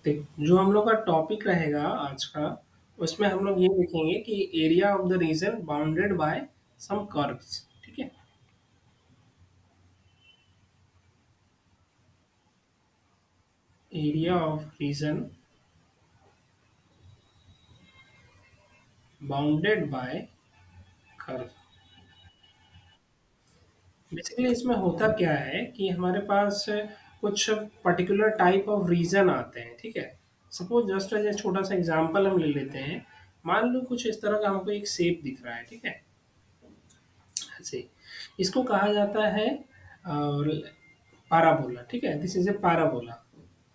देख, जो हम लोग का टॉपिक रहेगा आज का, उसमें हम लोग ये देखेंगे कि area of the region bounded by some curves. ठीक है। Area of region bounded by curve. Basically इसमें होता क्या है कि हमारे पास कुछ पर्टिकुलर टाइप ऑफ रीजन आते हैं। ठीक है। सपोज जस्ट एज ए छोटा सा एग्जांपल हम ले लेते हैं। मान लो कुछ इस तरह का हमको एक शेप दिख रहा है। ठीक है। ऐसे इसको कहा जाता है पैराबोला। ठीक है। This is a parabola.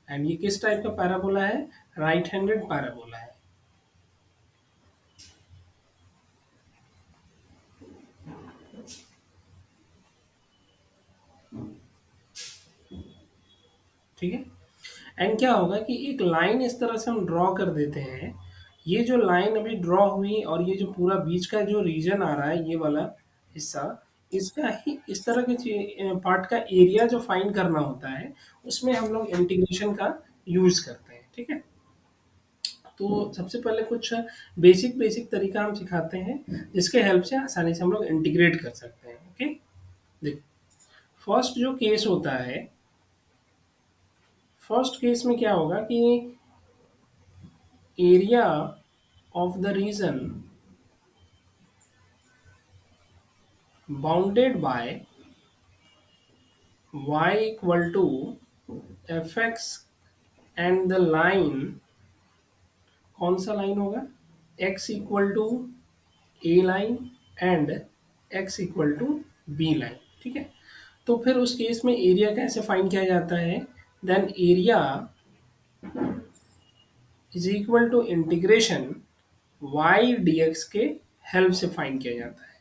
And ये किस टाइप का पैराबोला है? राइट हैंडेड पैराबोला है। ठीक है। एंड क्या होगा कि एक लाइन इस तरह से हम ड्रॉ कर देते हैं। ये जो लाइन अभी ड्रॉ हुई और ये जो पूरा बीच का जो रीजन आ रहा है, ये वाला हिस्सा, इसका ही इस तरह के पार्ट का एरिया जो फाइंड करना होता है, उसमें हम लोग इंटीग्रेशन का यूज करते हैं। ठीक है। तो सबसे पहले कुछ बेसिक बेसिक तरीका हम सिखाते हैं, जिसके हेल्प से आसानी से हम लोग इंटीग्रेट कर सकते हैं। ओके। देखो, फर्स्ट जो केस होता है, फर्स्ट केस में क्या होगा कि area of the region bounded by y equal to f x and the line, कौन सा लाइन होगा? x equal to a line and x equal to b line. ठीक है। तो फिर उस केस में एरिया कैसे फाइंड किया जाता है? Then area is equal to integration y dx के हेल्प से फाइंड किया जाता है,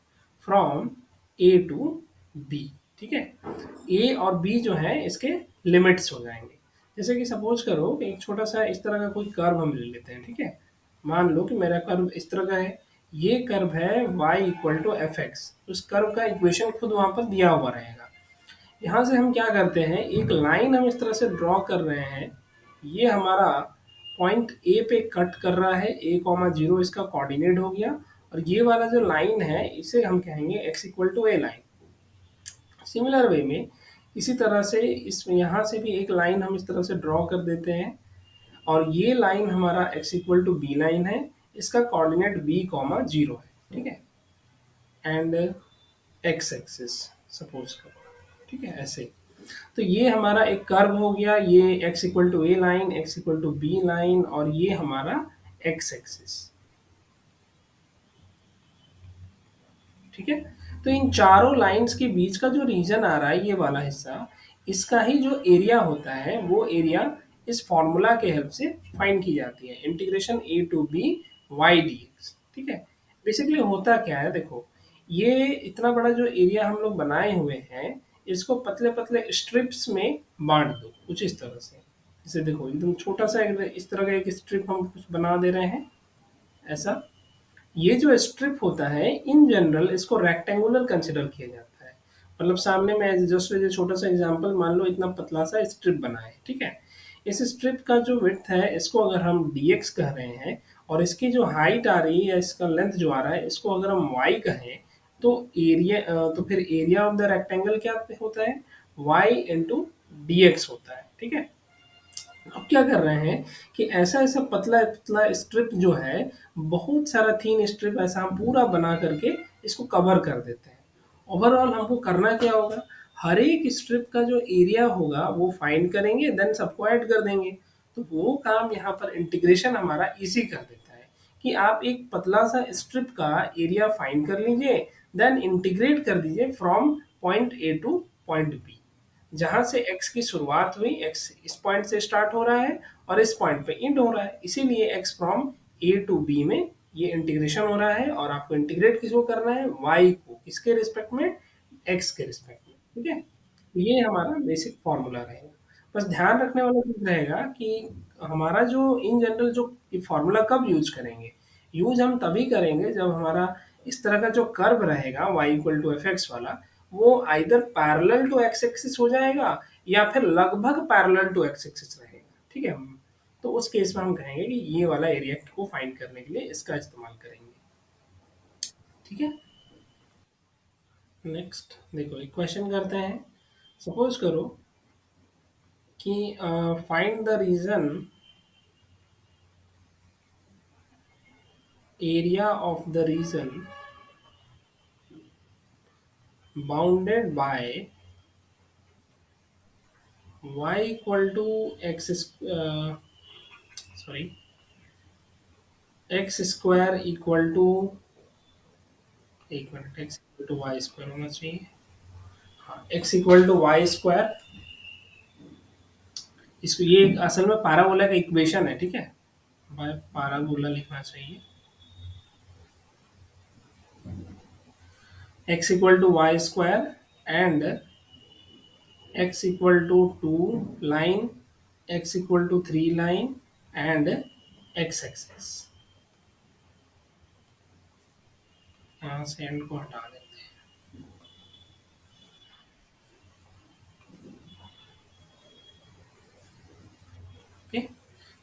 फ्रॉम a टू b। ठीक है। a और b जो है इसके लिमिट्स हो जाएंगे। जैसे कि सपोज करो कि एक छोटा सा इस तरह का कोई कर्व हम ले लेते हैं। ठीक है। मान लो कि मेरा कर्व इस तरह का है। ये कर्व है y equal to f x. उस कर्व का इक्वेशन खुद वहां पर दिया हुआ रहेगा। यहाँ से हम क्या करते हैं, एक लाइन हम इस तरह से ड्रॉ कर रहे हैं। ये हमारा पॉइंट ए पे कट कर रहा है, ए कॉमा जीरो इसका कोऑर्डिनेट हो गया। और ये वाला जो लाइन है इसे हम कहेंगे x equal to a line. Similar way में इसी तरह से इस यहाँ से भी एक लाइन हम इस तरह से ड्रॉ कर देते हैं। और ये लाइन हमारा x equal to b line है। इसका कोऑर्डिनेट बी कॉमा जीरो है। ठीक है। एंड एक्स एक्सिस सपोज करो। ठीक है। ऐसे तो ये हमारा एक कर्व हो गया। ये x equal to a line, x equal to b line, और ये हमारा x एक्सिस। ठीक है। तो इन चारों लाइंस के बीच का जो रीजन आ रहा है, ये वाला हिस्सा, इसका ही जो एरिया होता है वो एरिया इस फॉर्मूला के हेल्प से फाइंड की जाती है, integration a to b y d x. ठीक है। बेसिकली होता क्या है, देखो, ये इतना बड़ा जो एरिया हम लोग बनाए हुए हैं, इसको पतले पतले स्ट्रिप्स में बांट दो कुछ इस तरह से। जैसे देखो, एकदम छोटा सा इस तरह का एक स्ट्रिप हम कुछ बना दे रहे हैं, ऐसा। ये जो स्ट्रिप होता है इन जनरल इसको रेक्टेंगुलर कंसिडर किया जाता है। मतलब सामने में जस्ट छोटा सा एग्जांपल, मान लो इतना पतला सा स्ट्रिप बना है। ठीक है। इस स्ट्रिप का जो विड्थ है इसको अगर हम dx कह रहे हैं, और इसकी जो हाइट आ रही है या इसका लेंथ जो आ रहा है इसको अगर हम y कहें, तो एरिया तो फिर एरिया ऑफ द रेक्टेंगल क्या होता है? y इंटू डी होता है। ठीक है। अब क्या कर रहे हैं कि ऐसा ऐसा पतला पतला स्ट्रिप जो है, बहुत सारा थीन स्ट्रिप ऐसा हम पूरा बना करके इसको कवर कर देते हैं। ओवरऑल हमको करना क्या होगा, हर एक स्ट्रिप का जो एरिया होगा वो फाइंड करेंगे, देन सबको ऐड कर देंगे। तो वो काम यहाँ पर इंटीग्रेशन हमारा इजी कर देता है कि आप एक पतला सा स्ट्रिप का एरिया फाइंड कर लीजिए, देन इंटीग्रेट कर दीजिए from point a to point b. जहां से x की शुरुआत हुई, x इस पॉइंट से स्टार्ट हो रहा है और इस पॉइंट पे एंड हो रहा है, इसीलिए x from a to b में ये इंटीग्रेशन हो रहा है। और आपको इंटीग्रेट किसको करना है? y को। किसके रिस्पेक्ट में? x के रिस्पेक्ट में। ठीक है। तो ये हमारा बेसिक फॉर्मूला रहेगा। बस ध्यान रखने वाला चीज रहेगा कि हमारा जो इन जनरल जो फॉर्मूला कब यूज करेंगे, यूज हम तभी करेंगे जब हमारा इस तरह का जो कर्व रहेगा y equal to f x वाला, वो either parallel to x axis हो जाएगा या फिर लगभग पैरेलल टू एक्स एक्सिस रहेगा। ठीक है। तो उस केस में हम कहेंगे कि ये वाला एरिया को फाइंड करने के लिए इसका इस्तेमाल करेंगे। ठीक है। नेक्स्ट देखो एक क्वेश्चन करते हैं। सपोज करो कि find the region area of the region bounded by y equal to x sorry x square equal to, एक मिनट, x equal to y square होना चाहिए। हाँ, x equal to y square. इसको ये असल में पाराबोला का इक्वेशन है, ठीक है। पाराबोला लिखना चाहिए। X equal to y square and x equal to 2 line, x equal to 3 line and x axes. यहाँ से एंड को हटा देते हैं। ओके।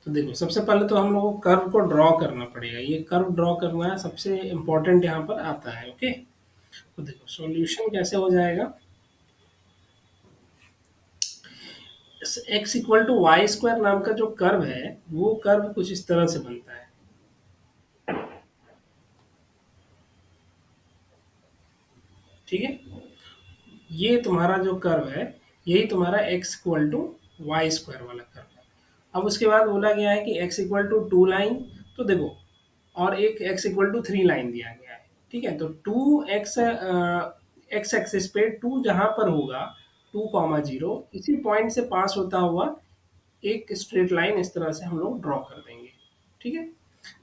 तो देखो सबसे पहले तो हम लोगों को कर्व को ड्रॉ करना पड़ेगा। ये कर्व ड्रॉ करना है सबसे इम्पोर्टेंट यहाँ पर आता है। ओके। तो देखो सॉल्यूशन कैसे हो जाएगा। X equal to y square नाम का जो कर्व है वो कर्व कुछ इस तरह से बनता है। ठीक है। ये तुम्हारा जो कर्व है यही तुम्हारा x equal to y square वाला कर्व है। अब उसके बाद बोला गया है कि एक्स इक्वल टू 2 लाइन। तो देखो और एक एक्स इक्वल टू 3 लाइन दिया गया है। ठीक है। तो 2 एक्स, एक्स एक्सिस पे 2 जहां पर होगा 2,0 इसी पॉइंट से पास होता हुआ एक स्ट्रेट लाइन इस तरह से हम लोग ड्रॉ कर देंगे। ठीक है।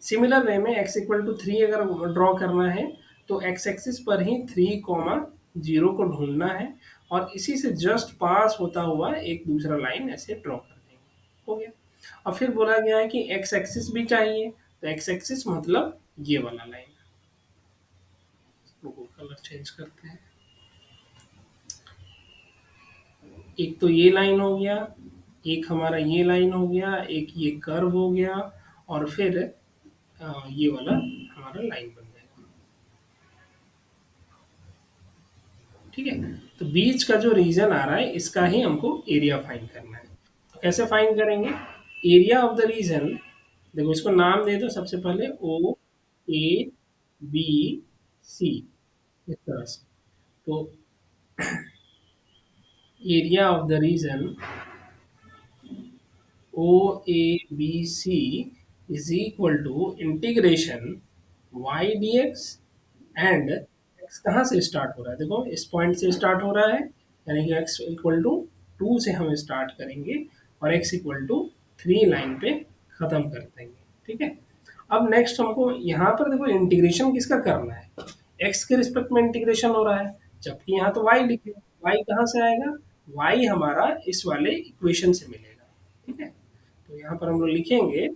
सिमिलर वे में एक्स इक्वल टू 3 अगर ड्रॉ करना है तो एक्स एक्सिस पर ही 3,0 को ढूंढना है और इसी से जस्ट पास होता हुआ एक दूसरा लाइन ऐसे ड्रॉ कर देंगे। हो गया। और फिर बोला गया है कि एक्स एक्सिस भी चाहिए। तो एक्स एक्सिस मतलब ये वाला लाइन। इसको कलर चेंज करते हैं। एक तो ये लाइन हो गया, एक हमारा ये लाइन हो गया, एक ये कर्व हो गया और फिर ये वाला हमारा लाइन बन जाएगा। ठीक है। तो बीच का जो रीजन आ रहा है इसका ही हमको एरिया फाइंड करना है। तो कैसे फाइंड करेंगे। एरिया ऑफ द रीजन, देखो इसको नाम दे दो सबसे पहले ओ ए बी सी, इस तरह से। तो area of the region O A B C is equal to integration y d x and x कहाँ से स्टार्ट हो रहा है। देखो इस पॉइंट से स्टार्ट हो रहा है, यानी कि एक्स इक्वल टू 2 से हम स्टार्ट करेंगे और एक्स इक्वल टू 3 लाइन पे ख़त्म कर देंगे। ठीक है। अब नेक्स्ट हमको यहाँ पर देखो इंटीग्रेशन किसका करना है। एक्स के रिस्पेक्ट में इंटीग्रेशन हो रहा है, जबकि यहाँ तो वाई लिखे। वाई कहाँ से आएगा। वाई हमारा इस वाले इक्वेशन से मिलेगा। ठीक है। तो यहाँ पर हम लोग लिखेंगे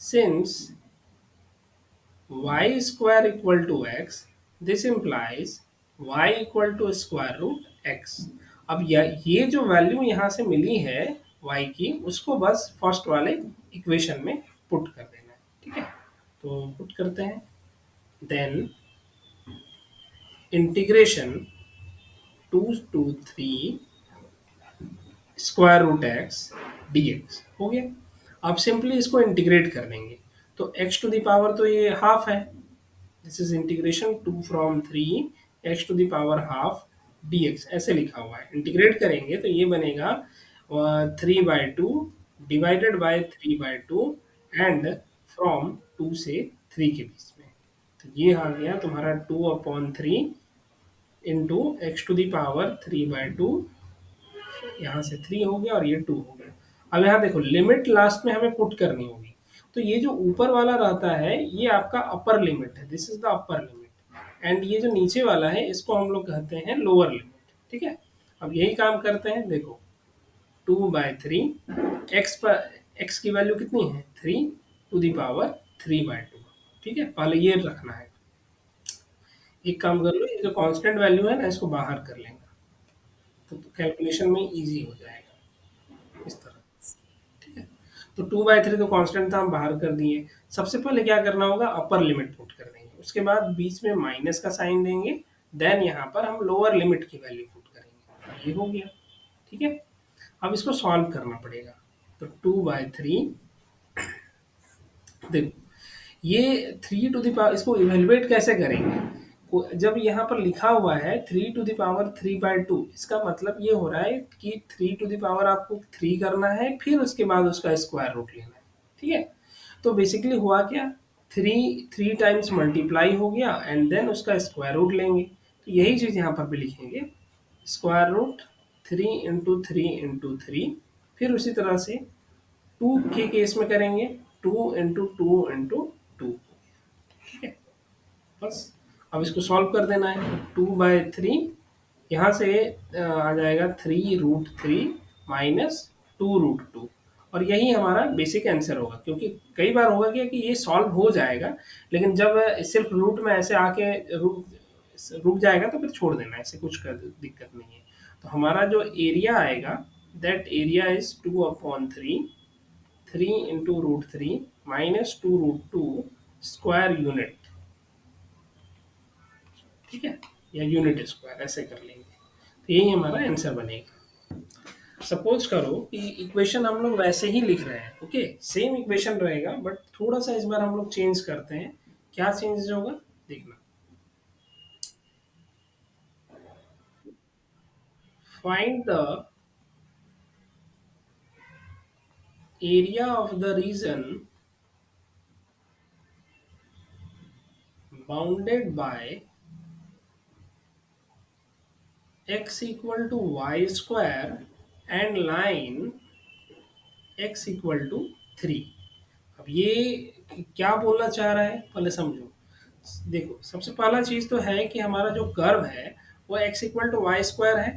since y square equal to x, this implies y equal to square root x। अब ये जो वैल्यू यहाँ से मिली है y की उसको बस फर्स्ट वाले इक्वेशन में पुट कर देना है। ठीक है। तो पुट करते हैं। Then integration 2 to 3 square root x d x हो गया। अब सिंपली इसको इंटीग्रेट कर देंगे। तो एक्स टू द पावर तो ये हाफ है। This is integration 2 from 3 x to the power ½ dx, ऐसे लिखा हुआ है। इंटीग्रेट करेंगे तो ये बनेगा 3/2 डिवाइडेड बाय 3/2 एंड फ्रॉम 2 से 3 के बीच में। तो ये आ गया तुम्हारा 2/3 into x to the power 3/2, यहाँ से 3 हो गया और ये 2 हो गया। अब यहाँ देखो लिमिट लास्ट में हमें पुट करनी होगी। तो ये जो ऊपर वाला रहता है ये आपका अपर लिमिट है, this is the upper limit. And ये जो नीचे वाला है इसको हम लोग कहते हैं लोअर लिमिट। ठीक है। अब यही काम करते हैं। देखो 2/3 एक्स पर एक्स की वैल्यू कितनी है 3 टू दी पावर 3/2। ठीक है। पहले ये रखना है। एक काम कर लो, ये जो कांस्टेंट वैल्यू है ना इसको बाहर कर लेंगे तो कैलकुलेशन में इजी हो जाएगा। इस तरह। ठीक है, तो 2/3 तो कांस्टेंट था, हम बाहर कर दिए। सबसे पहले क्या करना होगा, अपर लिमिट पुट कर देंगे, उसके बाद बीच में माइनस का साइन देंगे, देन यहाँ पर हम लोअर लिमिट की वैल्यू पुट करेंगे, ये हो गया। ठीक है, अब इसको सॉल्व करना पड़ेगा। तो 2/3, देखो ये 3 इसको इवेलुएट कैसे करेंगे, जब यहाँ पर लिखा हुआ है 3 to the power 3/2, इसका मतलब ये हो रहा है कि 3 to the power आपको 3 करना है, फिर उसके बाद उसका स्क्वायर रूट लेना है। ठीक है, तो बेसिकली हुआ क्या, 3 टाइम्स मल्टीप्लाई हो गया एंड देन उसका स्क्वायर रूट लेंगे। तो यही चीज़ यहाँ पर भी लिखेंगे, स्क्वायर रूट 3 into 3 into 3, फिर उसी तरह से 2 के केस में करेंगे, 2 into 2 into 2। ठीक है, बस अब इसको सॉल्व कर देना है। 2/3 यहाँ से आ जाएगा 3√3 माइनस 2√2, और यही हमारा बेसिक आंसर होगा। क्योंकि कई बार होगा क्या कि ये सॉल्व हो जाएगा, लेकिन जब सिर्फ रूट में ऐसे आके रुक जाएगा तो फिर छोड़ देना, ऐसे कुछ दिक्कत नहीं है। तो हमारा जो एरिया आएगा, that area is 2/3, 3 into √3 minus 2√2 square unit. ठीक है, या यूनिट स्क्वायर ऐसे कर लेंगे, तो यही हमारा आंसर बनेगा। सपोज करो कि इक्वेशन हम लोग वैसे ही लिख रहे हैं, ओके, सेम इक्वेशन रहेगा, बट थोड़ा सा इस बार हम लोग चेंज करते हैं। क्या चेंजेस होगा देखना। Find the area of the region bounded bye x equal to y square and line x equal to 3। अब ये क्या बोलना चाह रहा है पहले समझो। देखो सबसे पहला चीज तो है कि हमारा जो कर्व है वो x equal to y square है,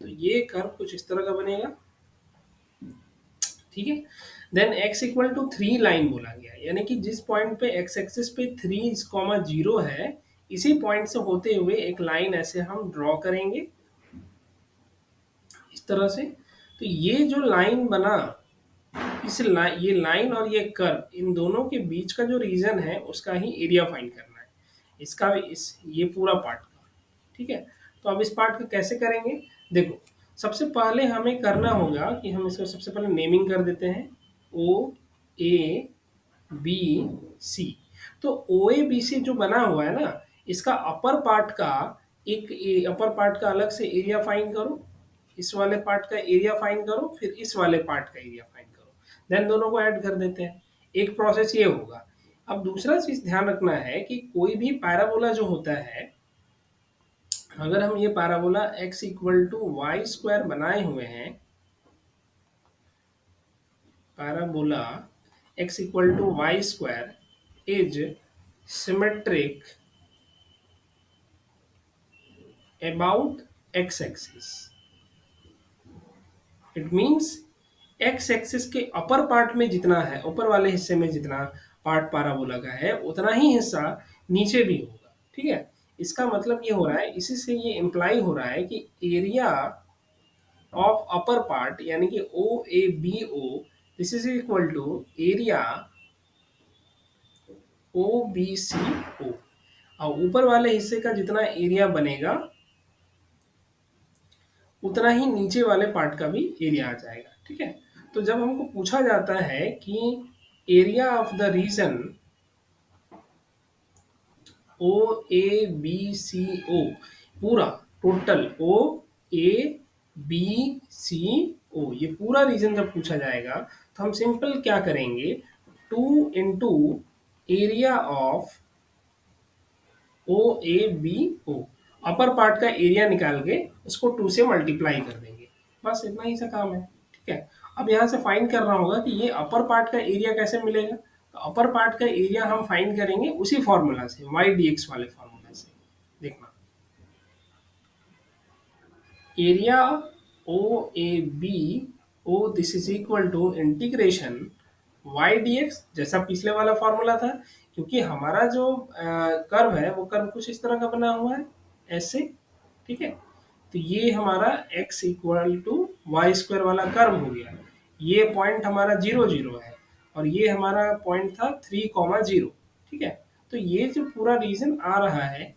तो ये कर्व कुछ इस तरह का बनेगा। ठीक है, then x equal to 3 line बोला गया है, यानी कि जिस पॉइंट पे x एक्सिस पे 3,0 है, इसी पॉइंट से होते हुए एक लाइन ऐसे हम ड्रॉ करेंगे इस तरह से। तो ये जो लाइन बना, ये लाइन और ये कर्व, इन दोनों के बीच का जो रीजन है उसका ही एरिया फाइंड करना है, इसका भी, इस ये पूरा पार्ट का। ठीक है, तो अब इस पार्ट को कैसे करेंगे, देखो सबसे पहले हमें करना होगा कि हम इसको सबसे पहले नेमिंग कर देते हैं, ओ ए बी सी। तो ओ ए बी सी जो बना हुआ है ना, इसका अपर पार्ट का अपर पार्ट का अलग से एरिया फाइंड करो, इस वाले पार्ट का एरिया फाइंड करो, फिर इस वाले पार्ट का एरिया फाइंड करो, देन दोनों को ऐड कर देते हैं। एक प्रोसेस ये होगा। अब दूसरा चीज ध्यान रखना है कि कोई भी पैराबोला जो होता है, अगर हम ये parabola x equal to y square बनाए हुए हैं, parabola x equal to y square is symmetric about x axis. It means x axis के अपर पार्ट में जितना है, ऊपर वाले हिस्से में जितना पार्ट पैराबोला का है, उतना ही हिस्सा नीचे भी होगा। ठीक है, इसका मतलब ये हो रहा है, इसी से ये इम्प्लाई हो रहा है कि एरिया ऑफ अपर पार्ट यानी कि O A B O, this is equal to area O B C O, और ऊपर वाले हिस्से का जितना एरिया बनेगा उतना ही नीचे वाले पार्ट का भी एरिया आ जाएगा। ठीक है, तो जब हमको पूछा जाता है कि area of the region O A B C O, पूरा total O A B C ओ, ये पूरा रीजन जब पूछा जाएगा तो हम सिंपल क्या करेंगे, 2 into area of O A B O, upper part का एरिया निकाल के उसको 2 से मल्टीप्लाई कर देंगे, बस इतना ही सा काम है। ठीक है, अब यहाँ से फाइंड करना होगा कि ये अपर पार्ट का एरिया कैसे मिलेगा। तो अपर पार्ट का एरिया हम फाइंड करेंगे उसी फॉर्मूला से, वाई डी एक्स वाले फॉर्मूला से। देखना, area O A B O, this is equal to integration y d x, जैसा पिछले वाला फॉर्मूला था। क्योंकि हमारा जो कर्व है वो कर्व कुछ इस तरह का बना हुआ है ऐसे। ठीक है, तो ये हमारा x equal to y square वाला कर्व हो गया। ये पॉइंट हमारा 0 0 है और ये हमारा पॉइंट था 3 0। ठीक है, तो ये जो पूरा रीजन आ रहा है,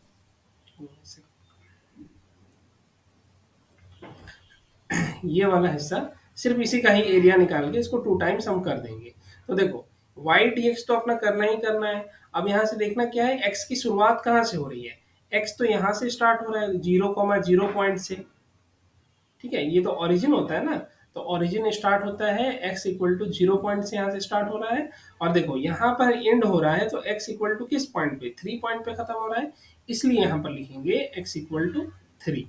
ये वाला हिस्सा, सिर्फ इसी का ही एरिया निकाल के इसको 2 टाइम्स हम कर देंगे। तो देखो वाई डी एक्स तो अपना करना ही करना है। अब यहाँ से देखना क्या है, एक्स की शुरुआत कहाँ से हो रही है, एक्स तो यहाँ से स्टार्ट हो रहा है 0 0 पॉइंट से। ठीक है, ये तो ओरिजिन होता है ना, तो ओरिजिन स्टार्ट होता है x इक्वल टू 0 पॉइंट से, यहाँ से स्टार्ट हो रहा है। और देखो यहाँ पर एंड हो रहा है, तो x इक्वल टू किस पॉइंट पे, 3 पॉइंट पे खत्म हो रहा है, इसलिए यहाँ पर लिखेंगे x इक्वल टू 3।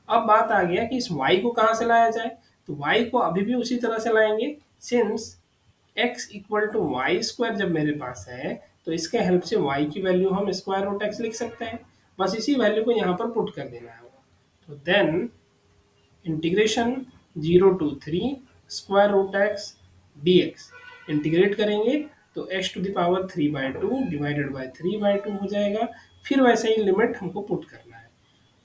अब बात आ गया कि इस y को कहाँ से लाया जाए, तो y को अभी भी उसी तरह से लाएंगे। Since x equal to y square जब मेरे पास है, तो इसके हेल्प से y की वैल्यू हम स्क्वायर रूट x लिख सकते हैं। बस इसी वैल्यू को यहाँ पर पुट कर देना है। तो then integration 0 to 3 square root x d x, integrate करेंगे तो x⁻³ डिवाइडेड बाई 3/2 हो जाएगा। फिर वैसे ही लिमिट हमको पुट करना है।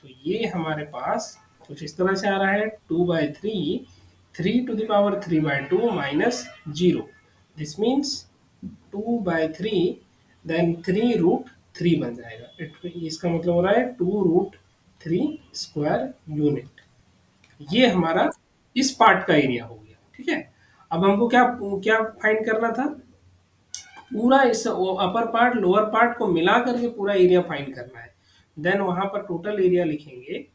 तो ये हमारे पास कुछ इस तरह से आ रहा है 2/3, 3⁻³ माइनस 0, दिस मीन्स 2/3, देन 3√3 बन जाएगा। इसका मतलब हो रहा है 2√3 स्क्वायर यूनिट। ये हमारा इस पार्ट का एरिया हो गया। ठीक है, अब हमको क्या क्या फाइंड करना था, पूरा इस अपर पार्ट लोअर पार्ट को मिला करके पूरा एरिया फाइंड करना है। देन वहां पर टोटल एरिया लिखेंगे,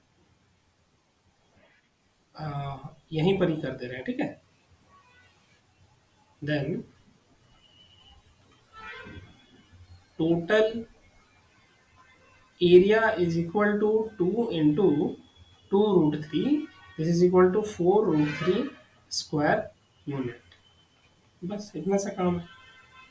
यहीं पर ही कर दे रहे हैं। ठीक है, then total area is equal to 2 into 2√3, this is equal to 4√3 square unit. बस इतना सा काम है।